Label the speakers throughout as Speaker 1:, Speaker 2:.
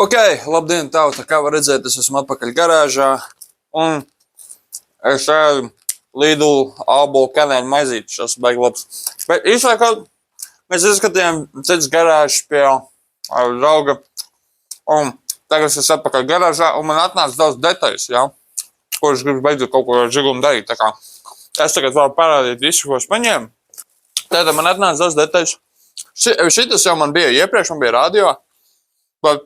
Speaker 1: Ok, labdien, tauta, kā var redzēt, es esmu atpakaļ garāžā, un es ēdu Lidl ābolu kanēļu maizīti, šis baigi labs. Bet īsākā mēs izskatījām cits garāžas pie drauga, un tagad es atpakaļ garāžā, un man atnāca daudz detaļas, ja, ko es gribu beidzot kaut ko ar žigumu darīt, tā kā es tagad varu parādīt visu, ko es paņēmu. Tātad man atnāca daudz detaļas. Šitas jau man bija iepriekš, man bija radio, bet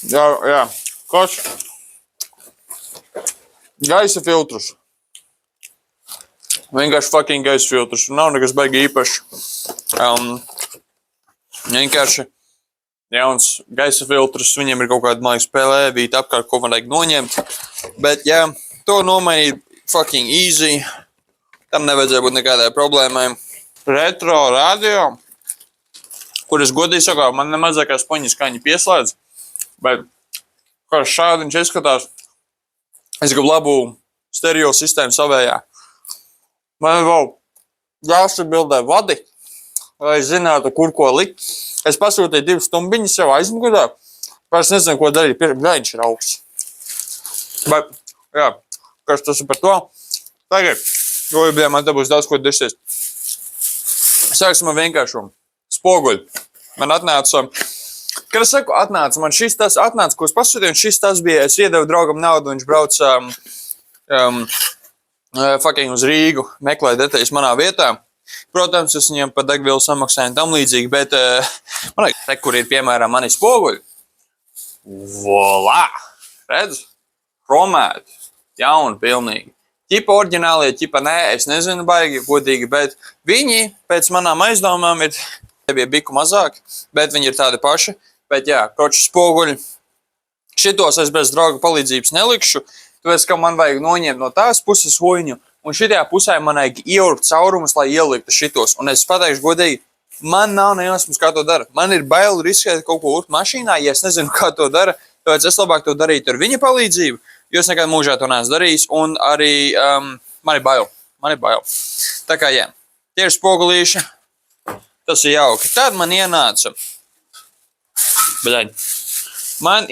Speaker 1: jā, koš. Gaisa filtrus. Vienkārši fucking gaisa filtrus. Nav nekas baigi īpaši. Vienkārši jauns gaisa filtrus. Viņiem ir kaut kāda mājas spēlē, vīt apkārt, ko man vajag noņemt. Bet, jā, to nomainīt fucking easy. Tam nevajadzēja būt nekādai problēmai. Retro radio, kur es godīgi sakā, man nemazākā spoņa skaņa pieslēdz. Bet, kā šādi viņš izskatās, es gribu labu stereo sistēmu savējā. Man vēl jāsabildē vadi, lai es zinātu, kur ko likt. Es pasūtīju 2 stumbiņas jau aizmugurē, es nezinu, ko darīt, viņš ir augsts. Bet, jā, kas tas ir par to? Tagad, jo man te būs daudz ko dirsties. Sāksim ar vienkāršumu. Spoguļi. Man atnāca... Kad es saku atnāca, man šis tas atnāca, ko es pasūtīju, un šis tas bija, es iedevu draugam naudu, viņš brauc fucking uz Rīgu, meklēja detaļas manā vietā. Protams, es viņam par degvielu samaksāju un tam līdzīgi, bet man te, kur ir, piemēram, mani spoguļi. Volā! Redz? Chromēti. Jauni, pilnīgi. Ķipa oriģinālie, ķipa nē, es nezinu baigi, godīgi, bet viņi pēc manām aizdomām ir... Bija biku mazāk, bet viņi ir tādi paši. Bet jā, kroči spoguļi. Šitos es bez drauga palīdzības nelikšu, tāpēc, ka man vajag noņemt no tās puses hoņu, un šitajā pusē man vajag ieurbt caurumus, lai ieliktu šitos. Un es pateikšu godīgi, man nav nejausmas, kā to dara. Man ir bail riskēt kaut ko urbt mašīnā, ja es nezinu, kā to dara, tāpēc es labāk to darītu ar viņa palīdzību, jo es nekad mūžā to neesmu darījis, un arī man ir bail. Tā kā jā, tie ir spogulīši. Tas ir jauki. Tad man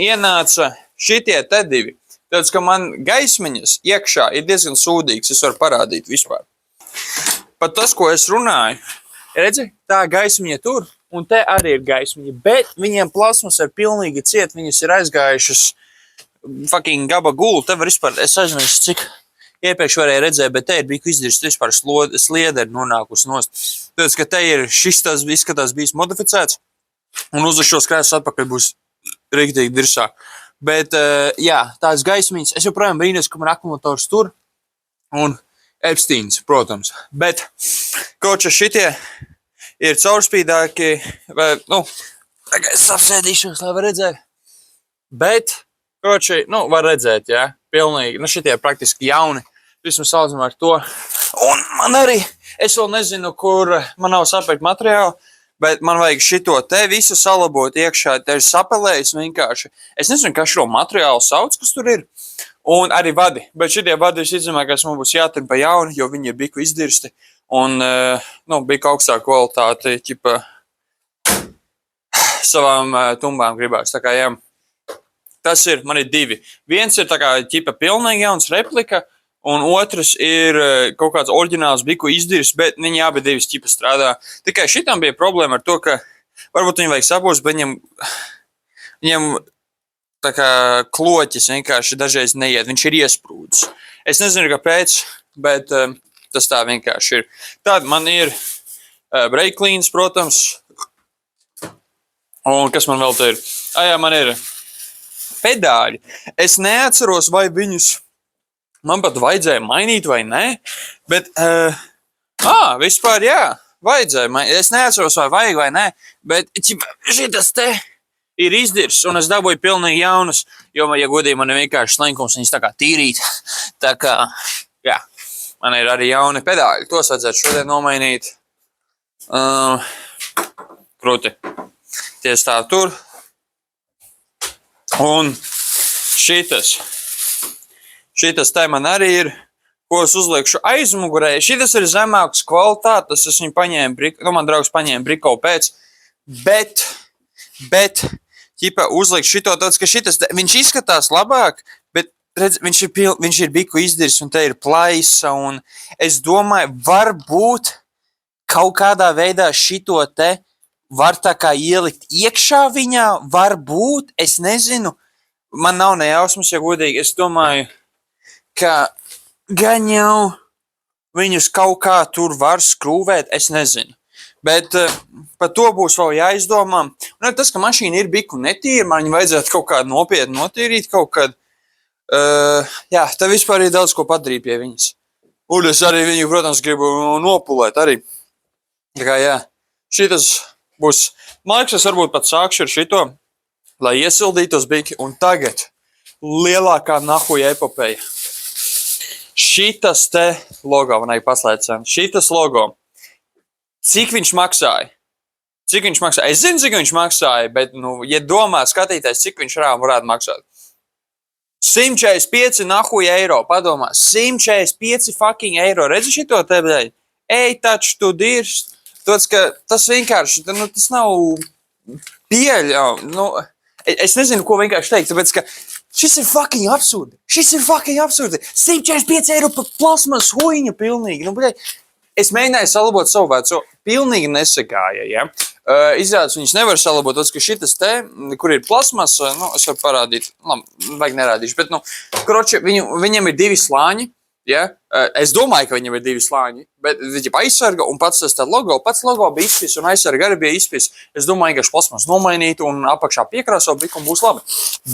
Speaker 1: ienāca šitie te divi. Tāpēc, ka man gaismiņas iekšā ir diezgan sūdīgs. Es varu parādīt vispār. Pat tas, ko es runāju, redzi, tā gaismiņa tur, un te arī ir gaismiņa. Bet viņiem plasmas ir pilnīgi ciet, viņas ir aizgājušas fucking gaba gulu. Te var vispār, es aizmirsu, cik... Iepriekš varēja redzēt, bet te ir bija izdirst vispār sliederi nonākusi nost. Tāpēc, ka te ir šis tas izskatās bijis modificēts, un uz šos krēslus atpakaļ būs riktīgi dirsā. Bet, jā, tās gaismiņas, es joprojām brīnos, ka man akumulators tur, un Epsteins, protams. Bet, koča šitie ir caurspīdāki, vai, tagad es apsēdīšos, lai var redzēt. Bet, koči, var redzēt, jā, pilnīgi, šitie ir praktiski jauni. Vismaz saucam ar to. Un man arī, es vēl nezinu, kur man nav sapirkt materiālu, bet man vajag šito te visu salabot iekšā. Te ir sapelējis vienkārši. Es nezinu, kā šo materiālu sauc, kas tur ir. Un arī vadi. Bet šitie vadi visticamākais man būs jātrim pa jauni, jo viņi ir biku izdirsti. Un, biku augstāka kvalitāte, ķipa savām tumbām gribās. Tā kā, jā. Tas ir, man ir 2. Viens ir tā kā ķipa pilnīgi jauns replika, un otrs ir kaut kāds oriģināls biku izdirs, bet viņi abi 2 ķipa strādā. Tikai šitam bija problēma ar to, ka varbūt viņi vajag sapūst, bet viņam tā kā kloķis vienkārši dažreiz neiet, viņš ir iesprūdis. Es nezinu, kāpēc, bet tas tā vienkārši ir. Tad man ir brake cleans, protams, un kas man vēl te ir? Jā, man ir pedāļi. Es neatceros, vai viņus man pat vajadzēja mainīt vai nē, bet, vispār jā, vajadzēja mainīt. Es neatceros, vai vajag vai nē, bet šitas te ir izdirs, un es dabūju pilnīgi jaunas, jo, ja godīgi, man ir vienkārši slenkums, viņas tā kā tīrīt. Tā kā, jā, man ir arī jauni pedāļi. Tos vajadzētu šodien nomainīt. Krūti. Tie stāv tur. Un šitas te man arī ir, ko es uzliekšu aizmugurē. Šitas ir zemāks kvalitātes, es viņu paņēmu, man draugs paņēma Briko pēc, bet, ķipa uzlikt šito tāds, ka viņš izskatās labāk, bet redz, viņš ir biku izdirs un te ir plaisa un es domāju, varbūt kaut kādā veidā šito te var tā kā ielikt iekšā viņā, varbūt, es nezinu, man nav nejausmas, ja godīgi, es domāju, ka gan jau viņus kaut kā tur var skrūvēt, es nezinu. Bet par to būs vēl jāizdomā. Un tas, ka mašīna ir biku netīra, man viņa vajadzētu kaut kādu nopietni notīrīt kaut kad. Jā, te vispār ir daudz ko padarīt pie viņas. Un es arī viņu, protams, gribu nopulēt arī. Tā kā jā, šitas būs laiks, es varbūt pat sākšu ar šito, lai iesildītos biki. Un tagad lielākā nahuja epopeja. Šitas te logo, man arī paslēdz, šitas logo. Cik viņš maksāja? Es zinu, cik viņš maksāja, bet, ja domā skatītājs, cik viņš varētu maksāt. 145 nahuja eiro, padomā. 145 fucking eiro. Redzi šito te, bļaļ? Ej, taču tu dirst. Tas vienkārši, tas nav pieļaujami. Es nezinu, ko vienkārši teikt, tāpēc, ka šis ir fucking absurdi. 145 eiro par plasmas huiņu pilnīgi. Bļaļ. Es mēģināju salabot savu veco, pilnīgi nesagāja, ja. Izrādās, viņas nevar salabot, tas, ka šitas te, kur ir plasmas, es varu parādīt, vajag nerādīšu, bet, kroči, viņam ir 2 slāņi, ja. Es domāju, ka viņam ir 2 slāņi, bet viņi aizsarga un pats tas logo bija izspis un aizsarga arī bija izspis. Es domāju, ka plasmas nomainīt un apakšā piekrāso biku un būs labi.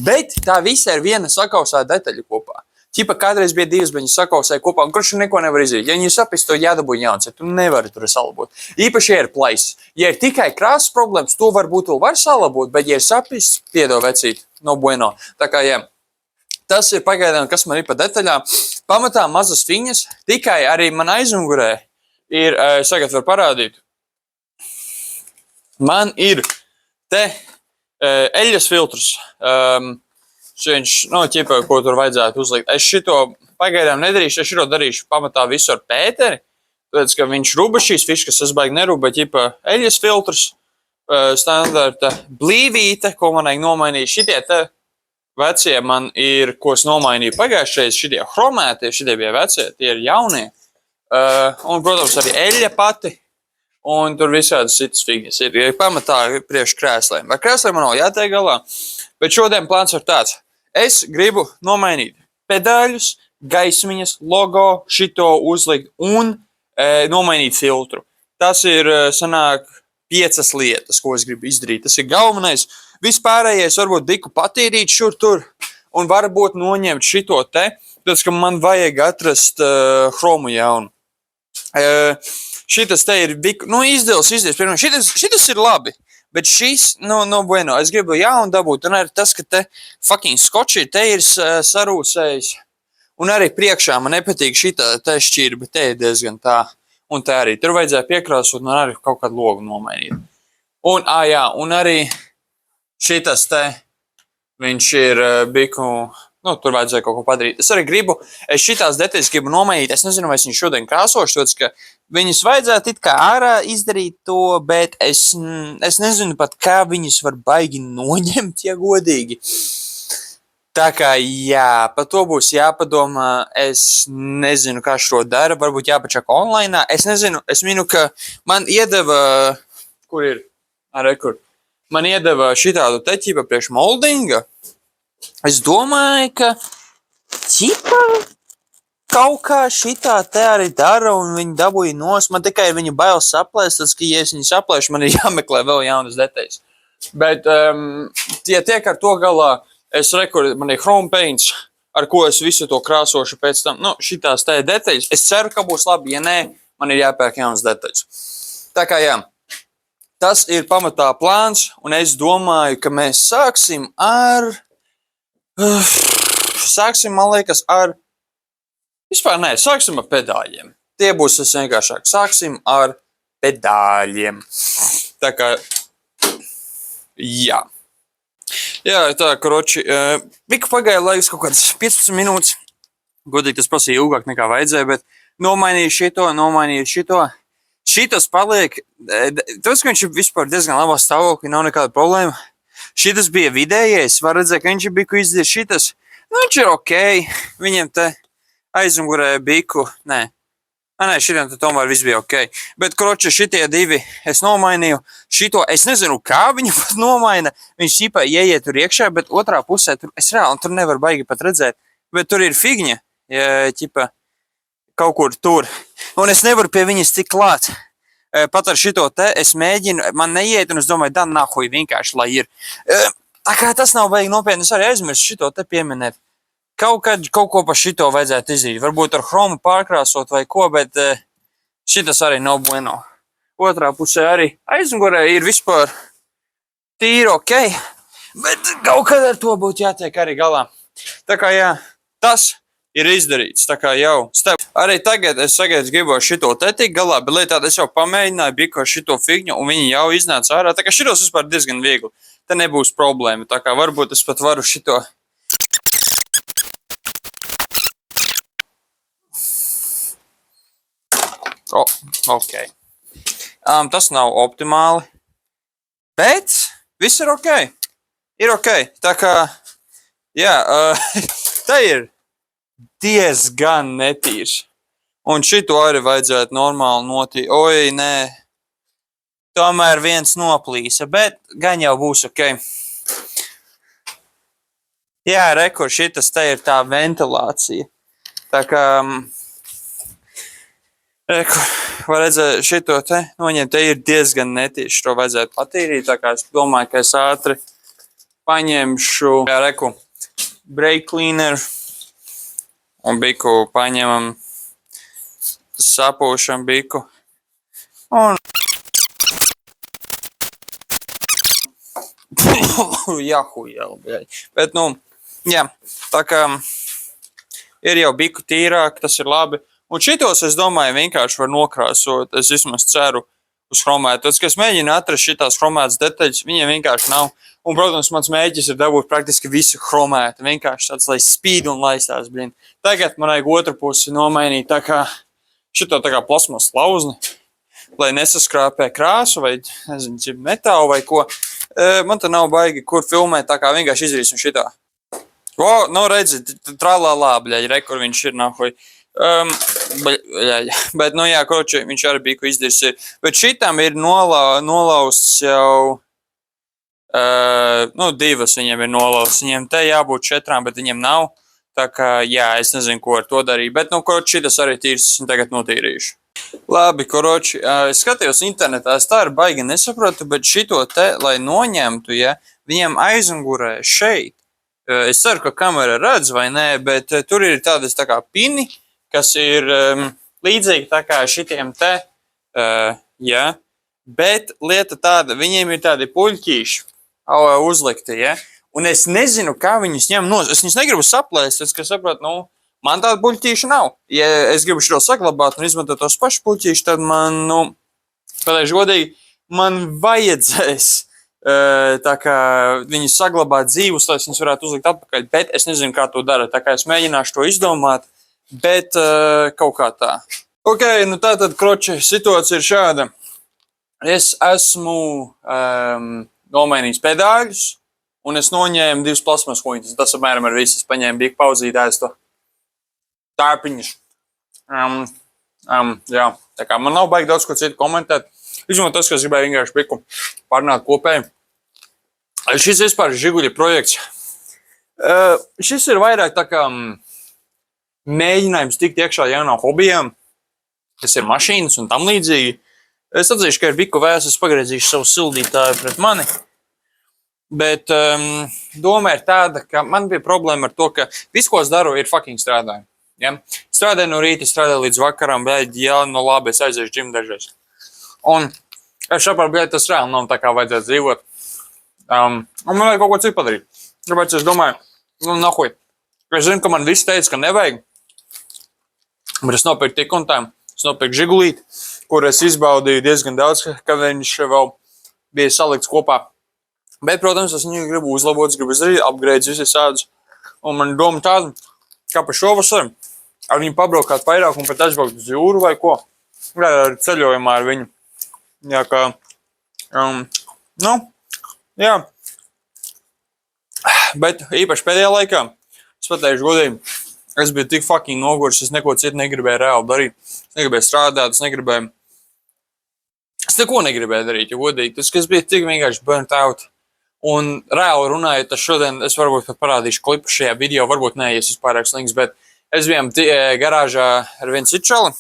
Speaker 1: Bet tā visa ir viena sakausēta detaļa kopā. Ķipa kādreiz bija 2, bet viņi sakausēja kopā, un kurš neko nevar izdarīt. Ja viņi sapis, to jādabū jauns, ja tu nevari tur salabot. Īpaši, ja ir plaisas. Ja ir tikai krāsas problēmas, to varbūt var salabot, bet ja ir sapis, piedod vecīt, no bueno. Tā kā, jā, tas ir pagaidām, kas man ir pa detaļām. Pamatā mazas fiņas, tikai arī man aizmugurē ir, sagad var parādīt. Man ir te eļas filtrs. Viņš, ķipa, ko tur vajadzētu uzlikt. Es šito pagaidām nedarīšu, es šito darīšu pamatā visu ar Pēteri, tāpēc, ka viņš ruba šīs fiškas, es baigi neruba, ķipa, eļas filtrs, standarta blīvīte, ko man vajag nomainīt. Šitie te vecie man ir, ko es nomainīju pagājušreiz, šitie chromētie, šitie bija vecie, tie ir jaunie. Un, protams, arī eļa pati, un tur visādas citas figas ir pamatā priekš krēslēm. Ar krēslēm man nav jātiek galā, bet šodien plāns ir tāds. Es gribu nomainīt pedāļus, gaismiņas, logo, šito uzlikt un nomainīt filtru. Tas ir, sanāk, 5 lietas, ko es gribu izdarīt. Tas ir galvenais. Vispārējais varbūt biku patīrīt šur tur un varbūt noņemt šito te, tāpēc, ka man vajag atrast chromu jaunu. Šitas te ir biku, izdevs. Pirmā, šitas ir labi. Bet šis, bueno, es gribu jaunu dabūt, un arī tas, ka te fucking skoči te ir sarūsējis. Un arī priekšā man nepatīk šitā te šķirba, te ir diezgan tā. Un te arī, tur vajadzēja piekrāsot un arī kaut kādu logu nomainīt. Un, jā, un arī šitas te, viņš ir biku, tur vajadzēja kaut ko padarīt. Es arī gribu, es šitās detaļas gribu nomainīt, es nezinu, vai es viņu šodien krāsošu, tāds, ka viņus vajadzētu it kā ārā izdarīt to, bet es nezinu pat, kā viņus var baigi noņemt, ja godīgi. Tā kā, jā, par to būs jāpadomā, es nezinu, kā šo dara, varbūt jāpačaka online. Es nezinu, es minu, ka man iedeva, kur ir, kur, man iedeva šitādu teķību priekš moldinga. Es domāju, ka ķipa kaut kā šitā te arī dara un viņi dabūja nos. Man tikai viņu bail saplēst, tas, ka, ja es viņu saplēšu, man ir jāmeklē vēl jaunas detaļas. Bet, ja tiek ar to galā, es rekordu, man ir Chrome Paints, ar ko es visu to krāsošu pēc tam. Šitās te detaļas. Es ceru, ka būs labi, ja nē, man ir jāpērk jaunas detaļas. Tā kā jā, tas ir pamatā plāns, un es domāju, ka mēs sāksim ar... man liekas, ar... Vispār nē, sāksim ar pedāļiem. Tie būs vienkāršāk. Sāksim ar pedāļiem. Tā kā, jā. Jā, tā, kroči, Viku pagāja laiks kaut kāds 15 minūtes. Godīgi tas prasīja ilgāk nekā vajadzēja, bet nomainīju šito. Šitas paliek, tas, ka viņš ir vispār diezgan labā stāvoklī, nav nekāda problēma. Šitas bija vidējais, var redzēt, ka viņš ir biku izdarījis šitas. Nu, viņš ir ok, viņiem te aizmugurē biku, nē, šitiem te tomēr viss bija ok. Bet, kroči, šitie divi es nomainīju. Šito, es nezinu, kā viņu pat nomaina. Viņš ķipā ieiet tur iekšā, bet otrā pusē, es reāli tur nevaru baigi pat redzēt. Bet tur ir figņa, ja ķipā kaut kur tur. Un es nevaru pie viņas tik klāt. Pat ar šito te es mēģinu, man neiet, un es domāju, da nahuj vienkārši, lai ir. Tā kā tas nav baigi nopietni, es arī aizmirsu šito te pieminēt. Kaut ko pa šito vajadzētu izdarīt. Varbūt ar chromu pārkrāsot vai ko, bet šitas arī nav bueno. Otrā pusē arī aizmugurē ir vispār tīri ok, bet kaut kad ar to būtu jātiek arī galā. Tā kā jā, tas ir izdarīts. Tā kā jau step. Arī tagad es gribu ar šito te tik galā, bet lietā es jau pamēģināju biku ar šito figņu, un viņi jau iznāca ārā. Tā kā šitos vispār diezgan viegli. Te nebūs problēma. Tā kā varbūt es pat varu šito. Ok. Tas nav optimāli, bet viss ir ok. Ir ok. Tā kā, jā, tā ir diezgan netīrs. Un šito arī vajadzētu normāli notīt. Oi, nē. Tomēr viens noplīsa, bet gan jau būs ok. Jā, rekur, šitas te ir tā ventilācija. Tā kā... Reku, var redzēt, šito te noņemt, te ir diezgan netīši, to vajadzētu patīrīt, tā kā es domāju, ka es ātri paņemšu, jā, reku, brake cleaner, un biku paņemam, sapūšam biku, un jahujēl, bet, nu, jā, tā kā ir jau biku tīrāk, tas ir labi. Un šitos, es domāju, vienkārši var nokrāsot. Es vismaz ceru uz chromētu. Tas, kas mēģina atrast šitās chromētas detaļas, viņiem vienkārši nav. Un, protams, mans mēģis ir dabūt praktiski visu chromētu. Vienkārši tāds, lai spīd un laistās, blin. Tagad man vajag otru pusi nomainīt tā kā šito tā kā plasmas lauzni, lai nesaskrāpē krāsu vai, nezinu, metālu vai ko. Man te nav baigi, kur filmēt, tā kā vienkārši izdarīsim šitā. O, nu redzi, tralālā, bļaļ, rekur viņš ir nahuj. Bet, nu jā, kroči, viņš arī bija, ko izdarījis. Bet šitam ir nolausts jau, nu, divas viņiem ir nolausts. Viņiem te jābūt 4, bet viņiem nav. Tā kā, jā, es nezinu, ko ar to darīt. Bet, nu, kroči, šitas arī tīrs, es tagad notīrīšu. Labi, kroči, es skatījos internetā, es tā arī baigi nesaprotu, bet šito te, lai noņemtu, ja, viņiem aizmugurē šeit. Es ceru, ka kamera redz vai nē, bet tur ir tādas tā kā pini, kas ir līdzīgi tā kā šitiem te, ja, bet lieta tāda, viņiem ir tādi puļķīši uzlikti, ja, un es nezinu, kā viņus ņem nos. Es viņus negribu saplēst, es, ka saprotu, nu, man tāda puļķīša nav. Ja es gribu šo saglabāt un izmantot tos pašus puļķīšus, tad man, nu, pateišu godīgi, man vajadzēs tā kā viņus saglabāt dzīvus, lai viņus varētu uzlikt atpakaļ, bet es nezinu, kā to dara, tā kā es mēģināšu to izdomāt. Bet kaut kā tā. Ok, nu tātad, kroči, situācija ir šāda. Es esmu nomainījis pedāļus, un es noņēmu 2 plasmas huņas. Tas apmēram ar visu. Es paņēmu big pauzītājs to tārpiņus. Jā, tā kā man nav baigi daudz ko citu komentēt. Izmot tas, ka es gribēju vienkārši biku pārnāt kopēji. Šis vispār ir Žiguļa projekts. Šis ir vairāk tā kā... mēģinājums tikt iekšā jaunām hobijām, kas ir mašīnas un tam līdzīgi. Es atzīšu, ka ir biku vēs, es pagriezīšu savu sildītāju pret mani. Bet doma ir tāda, ka man bija problēma ar to, ka viss, ko es daru, ir fucking strādāju. Ja? Strādāju no rīta, strādāju līdz vakaram, bet jā, no labi, es aiziešu džimu dažreiz. Un es šapār, bet tas reāli nav tā kā vajadzētu dzīvot. Un man vajag kaut ko citu padarīt. Tāpēc es domāju, nu nahuj. Es zinu, ka man visi teica, ka nevajag. Bet es nopirku tik un tā, es nopirku Žigulīti, kur es izbaudīju diezgan daudz, ka viņš vēl bija salikts kopā. Bet, protams, es viņu gribu uzlabot, es gribu izdarīt upgrades visi sādus. Un man doma tāda, kā pa šovasaru, ar viņu pabraukāt vairāk un pat aizbraukt uz jūru vai ko. Jā, ar ceļojumā ar viņu. Jā, kā, nu, jā, Bet īpaši pēdējā laikā, es pateikšu godīgi, es biju tik fucking noguris, es neko citu negribēju reāli darīt. Es negribēju strādāt, es neko negribēju darīt, ja godīgi. Tas, ka es biju tik vienkārši burnt out. Un reāli runājot, šodien es varbūt pat parādīšu klipu šajā video, varbūt nē, ja es esmu pārāk slings, bet es bijām garāžā ar vienu citu čali,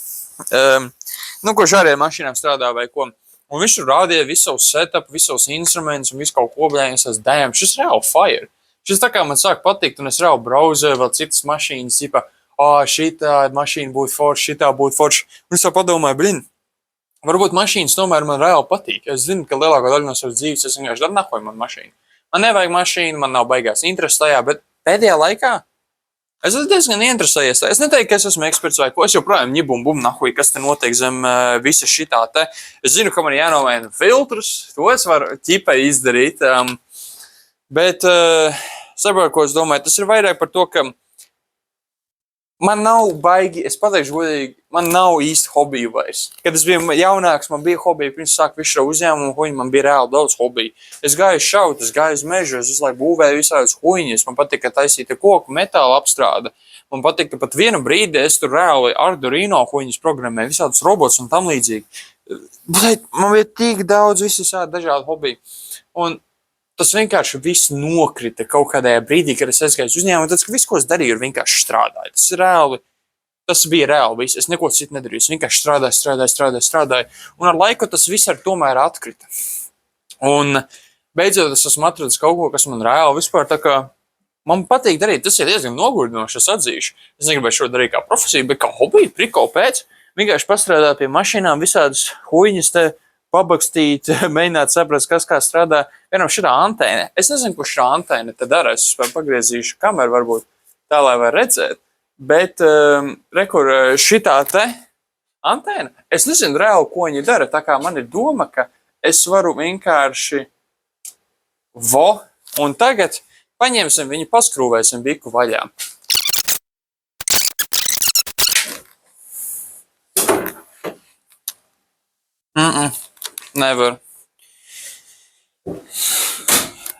Speaker 1: kurš arī ar mašīnām strādā vai ko. Un viņš tur rādīja visu savu setupu, visu savus instrumentus un visu kaut ko, bļēņas, es damn, šis reāli fire. Šis tā kā man sāk patikt, un es reāli brauzoju vēl citas mašīnas, tipa, šitā mašīna būtu forša, šitā būtu forša. Un es tā padomāju, varbūt mašīnas tomēr man reāli patīk. Es zinu, ka lielākā daļa no savas dzīves es vienkārši daru nahuj man mašīnu. Man nevajag mašīnu, man nav baigās interesi tajā, bet pēdējā laikā es esmu diezgan interesējies. Es neteiktu, ka es esmu eksperts vai ko. Es joprojām ņibum nahuj, kas te notiek zem visa šitā te. Es zinu, ka man jānomaina filtrus, to es varu ķipai izdarīt. Bet saprotu, ko es domāju, tas ir vairāk par to, ka man nav baigi, es pateikšu godīgi, man nav īsti hobiju vairs. Kad es biju jaunāks, man bija hobija, pirms sāk visu šo uzņēmumu huņu, man bija reāli daudz hobiju. Es gāju šaut, es gāju uz mežu, es visu laiku būvēju visādus huņus, man patika taisīt koku metāla apstrāde. Man patika pat vienu brīdi, es tur reāli Arduino huņus programmēju, visādus robotus un tam līdzīgi. Bet man bija tik daudz visādi dažādi hobiji. Un tas vienkārši viss nokrita kaut kādajā brīdī, kad es aizgāju uz uzņēmumu, tad viss, ko es darīju, ir vienkārši strādāju. Tas bija reāli viss. Es neko citu nedarīju. Es vienkārši strādāju. Un ar laiku tas viss tomēr atkrita. Un beidzot es esmu atradis kaut ko, kas man reāli vispār tā kā man patīk darīt. Tas ir diezgan nogurdinoši, es atzīšu. Es negribēju šo darīt kā profesiju, bet kā hobiju, priko pēc. Vienkārši pastrādāt pie mašīnām visādas huņas te, pabakstīt, mēģināt saprast, kas kā strādā. Vienam šitā antēne. Es nezinu, ko šitā antēne te dara. Es pagriezīšu kameru varbūt tā, lai var redzēt. Bet rekur šitā te antēne. Es nezinu reāli, ko viņi dara. Tā kā man ir doma, ka es varu vienkārši un tagad paņemsim viņu, paskrūvēsim biku vaļā.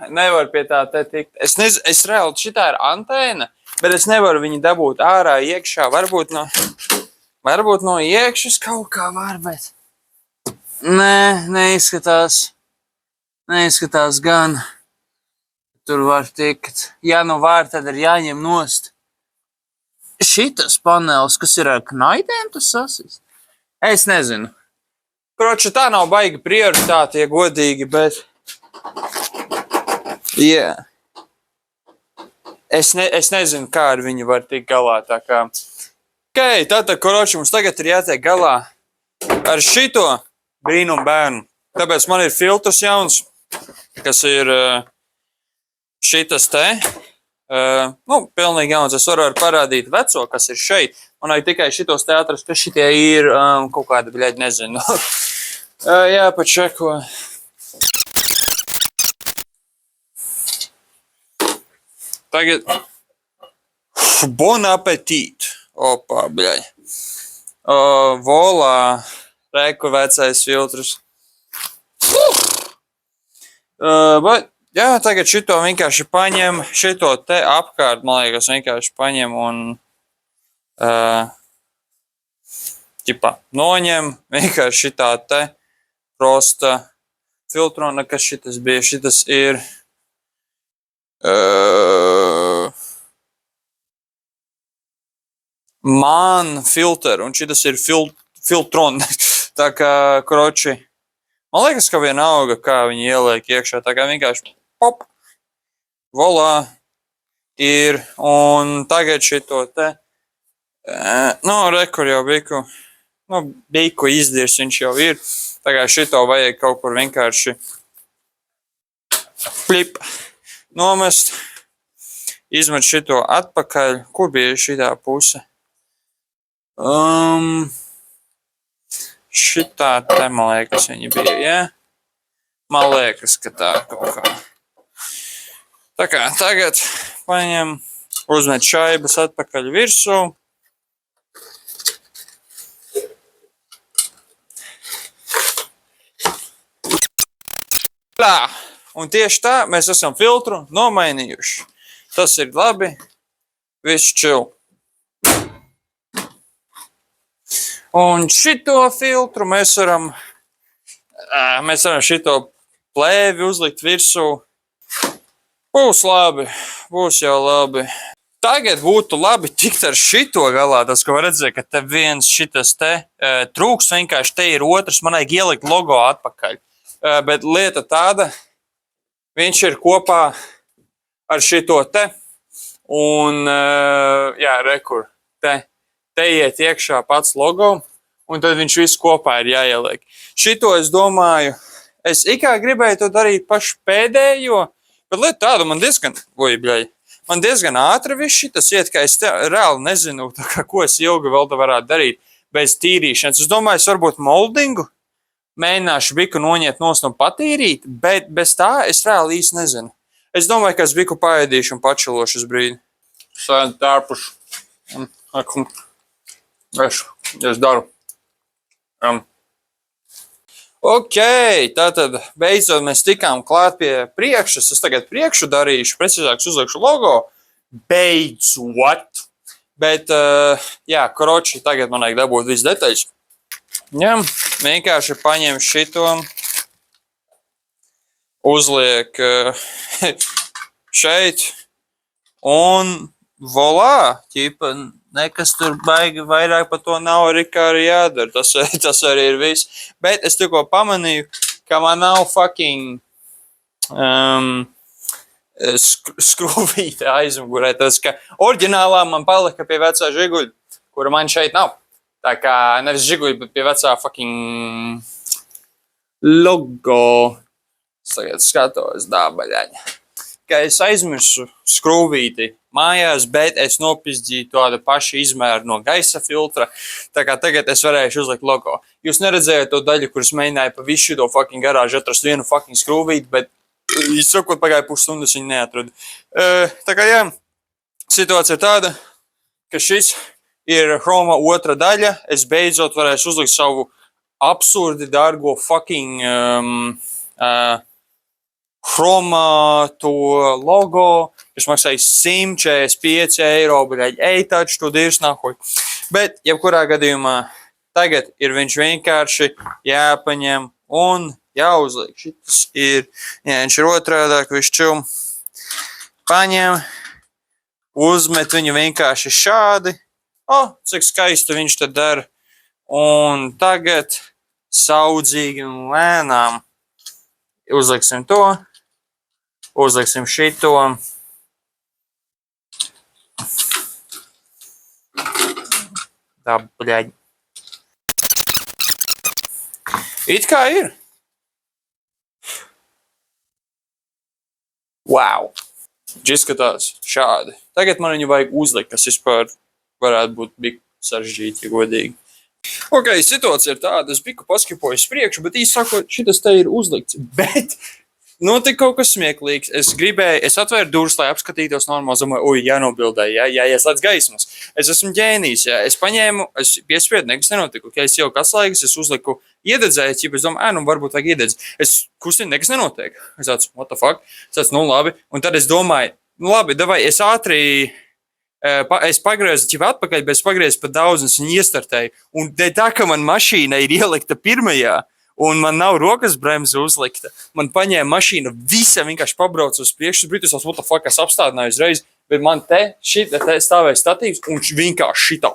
Speaker 1: Nevar pie tā te tikt. Es reāli, šitā ir antēna, bet es nevaru viņu dabūt ārā, iekšā. Varbūt no iekšas kaut kā var, bet neizskatās gan. Tur var tikt. Ja nu var, tad ir jāņem nost. Šitas panelis, kas ir ar knaidēm, tas sasist? Es nezinu. Kroči, tā nav baigi prioritāte, ja godīgi, bet es nezinu, kā ar viņu var tikt galā, tā kā. Tātad, kroči, mums tagad ir jātiek galā ar šito brīnumu bērnu. Tāpēc man ir filtrs jauns, kas ir šitas te. Pilnīgi jauns. Es varu parādīt veco, kas ir šeit. Man vajag tikai šitos te atrast, ka šitie ir kaut kāda, bļaļ, nezinu. Jāpačeko. Tagad. Bon appetit. Opā, bļaļ. Volā. Reku vecais filtrs. Bet, jā, tagad šito vienkārši paņem. Šito te apkārt, man liekas, vienkārši paņem un noņem. Vienkārši šitā te prosta filtrona, kas šitas bija. Šitas ir man filter, un šitas ir filtron. Tā kā, kroči, man liekas, ka vienalga, kā viņi ieliek iekšā. Tā kā vienkārši pop, volā ir, un tagad šito te, rekur jau biku, biku izdirs viņš jau ir. Tā kā šito vajag kaut kur vienkārši plip, nomest, izmet šito atpakaļ. Kur bija šitā puse? Šitā te, man liekas, viņi bija, jā? Man liekas, ka tā kaut kā. Tā kā tagad paņem, uzmet šaibas atpakaļ virsū. Un tieši tā mēs esam filtru nomainījuši. Tas ir labi. Viss chill. Un šito filtru mēs varam šito plēvi uzlikt virsū. Būs labi. Būs jau labi. Tagad būtu labi tikt ar šito galā. Tas, ko redzēju, ka te viens šitas te trūks, vienkārši te ir otrs. Man vajag ielikt logo atpakaļ. Bet lieta tāda, viņš ir kopā ar šito te. Un, jā, rekur, te iet iekšā pats logo. Un tad viņš viss kopā ir jāieliek. Šito es domāju, es ikā gribēju to darīt pašu pēdējo. Bet lieta tāda, man diezgan ātri viss šitas iet, ka es reāli nezinu, ko es ilgi vēl varētu darīt bez tīrīšanas. Es domāju, es varbūt moldingu mēģināšu biku noņemt nost un patīrīt, bet bez tā es reāli īsti nezinu. Es domāju, ka es biku paēdīšu un pačilošu uz brīdi. Sēdu tērpušu. Es daru. Ok, tātad beidzot mēs tikām klāt pie priekšas. Es tagad priekšu darīšu, precīzāk uzlikšu logo. Beidzot! Bet, jā, kroči, tagad man vajag dabūt visu detaļas. Jā, vienkārši paņem šito, uzliek šeit un volā, ķipa, nekas tur baigi vairāk par to nav arī kā arī jādara. Tas arī ir viss. Bet es tikko pamanīju, ka man nav fucking skrūvīte aizmugurē. Tas, ka oriģinālā man palika pie vecā žiguļa, kura man šeit nav. Tā kā nevis žiguļa, bet pie vecā fucking logo. Es tagad skatos dābaļaņa. Ka es aizmirsu skrūvīti mājās, bet es nopizdīju tādu pašu izmēru no gaisa filtra, tā kā tagad es varēšu uzlikt logo. Jūs neredzējāt to daļu, kuras mēģināju pa visu to fucking garāžu atrast vienu fucking skrūvīti, bet, sakot, pagāja pusstundas viņu neatradu. Tā kā jā, situācija ir tāda, ka šis ir Chroma otra daļa, es beidzot varēšu uzlikt savu absurdi dārgo fucking Chroma to logo, kas maksāja 145 eiro, bet ej taču, to dirs nahuj. Bet, jebkurā gadījumā, tagad ir viņš vienkārši jāpaņem un jāuzliek. Šitas ir, jā, viņš ir otrādāk, viņš čum. Paņem, uzmet viņu vienkārši šādi. Cik skaisti viņš tad dara. Un tagad saudzīgi un lēnām uzliksim to. Uzliksim šito. Tā, bļaļ. It kā ir. Wow. Viņš izskatās šādi. Tagad man viņu vajag uzlikt, kas vispār varētu būt bik sarežģīti, ja godīgi. Ok, situācija ir tāda, es biku paskipojis priekšu, bet īsti sakot, šitas te ir uzlikts. Bet notika kaut kas smieklīgs. Es atvēru durvis, lai apskatītos normāli, domāju, jānobildēju, jāieslēdz gaismas. Es esmu ģēnijs, es paņēmu, es piespiedu, nekas nenotika. Es jau atslēgas, es uzliku iededzēju, es domāju, varbūt vajag iededz. Es kustinu, nekas nenotiek. Es tāds, what the fuck? Es tāds, labi. Un tad es domāju, labi, davai, es ātri, es pagriezu atpakaļ, bet es pagriezu pa daudz, un es viņu iestartēju. Un tā, ka man mašīna ir ielikta pirmajā, un man nav rokas bremze uzlikta. Man paņēma mašīna, visa vienkārši pabrauca uz priekšu. Britus, what the fuck, es apstādināju uzreiz, bet man te stāvēja statīvs, un vienkārši šitā.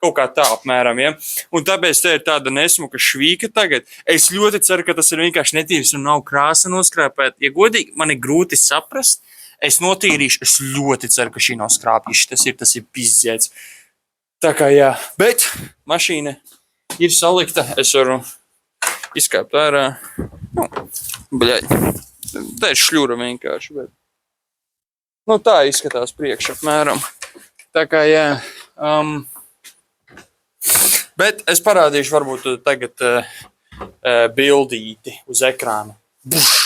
Speaker 1: Kaut kā tā apmēram, ja. Un tāpēc te ir tāda nesmuka švīka tagad. Es ļoti ceru, ka tas ir vienkārši netīrs un nav krāsa noskrāpēta. Ja godīgi, man ir grūti saprast, es notīrīšu, es ļoti ceru, ka šī nav skrāpīša. Tas ir pizdzēts. Tā kā jā, bet mašīna ir salikta, es varu izkāpt ārā. Bļaļ, tā ir šļura vienkārši, bet. Tā izskatās priekš apmēram. Tā kā jā. Bet es parādīšu varbūt tagad bildīti uz ekrāna. Buš!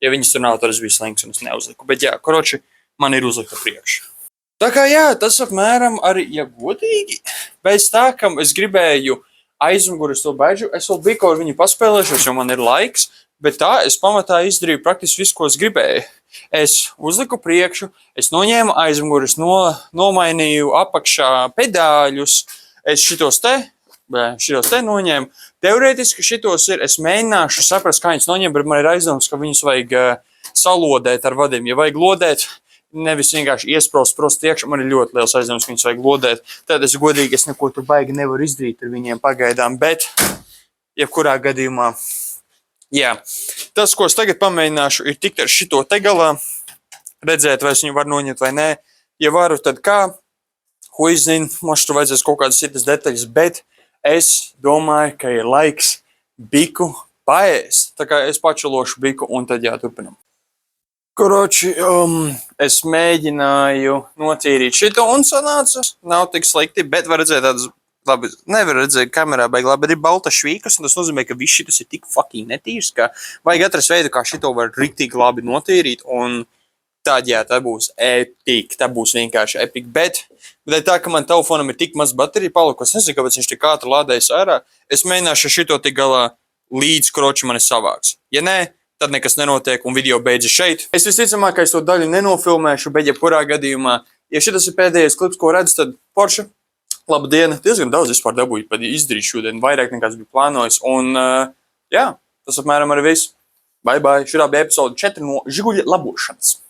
Speaker 1: Ja viņas tur nav, tad es biju slinks un es neuzliku. Bet jā, koroči, man ir uzlikta priekš. Tā kā jā, tas apmēram arī, ja godīgi, bez tā, ka es gribēju aizmuguri to baidžu, es vēl biju kaut viņu paspēlēšos, jo man ir laiks, bet tā es pamatā izdarīju praktiski visu, ko es gribēju. Es uzliku priekšu, es noņēmu aizmugures, nomainīju apakšā pedāļus, es šitos te noņēmu. Teorētiski šitos es mēģināšu saprast, kā viņus noņemt, bet man ir aizdoms, ka viņus vajag salodēt ar vadiem. Ja vajag lodēt, nevis vienkārši iesprost iekšā, man ir ļoti liels aizdoms, ka viņus vajag lodēt. Tad es godīgi neko tur baigi nevaru izdarīt ar viņiem pagaidām, bet jebkurā gadījumā, jā. Tas, ko es tagad pamēģināšu, ir tikt ar šito te galā, redzēt, vai es viņu varu noņemt vai nē. Ja varu, tad kā? Ko izzinu, mums tur vajadzēs kaut kādas citas detaļas, bet es domāju, ka ir laiks biku paēst. Tā kā es pačalošu biku un tad jāturpinam. Koroči, es mēģināju notīrīt šito un sanāca. Nav tik slikti, bet var redzēt tādas, labi, nevar redzēt kamerā, baigi labi, bet ir balta švīkas, un tas nozīmē, ka viss šitas ir tik fucking netīrs, ka vajag atrast veidu, kā šito var riktīgi labi notīrīt, un tad, jā, tā būs epic, tā būs vienkārši epic, bet tā, ka man telefonam ir tik maz baterija palikusi, es nezinu, kāpēc viņš tik ātri lādējas ārā, es mēģināšu šito tik galā līdz kroči mani savāks. Ja nē, tad nekas nenotiek un video beidzas šeit. Es visticamākais to daļu nenofilmēšu, bet jebkurā gadījumā, ja šitas ir pēdējais klips, ko redzu, tad Porsche, labdien, diezgan daudz vispār dabūju, pat izdarīt šodien, vairāk nekā es biju plānojis, un jā, tas apmēram arī viss. Bye bye, šurā bija epizode 4 no Žiguļa labošanas.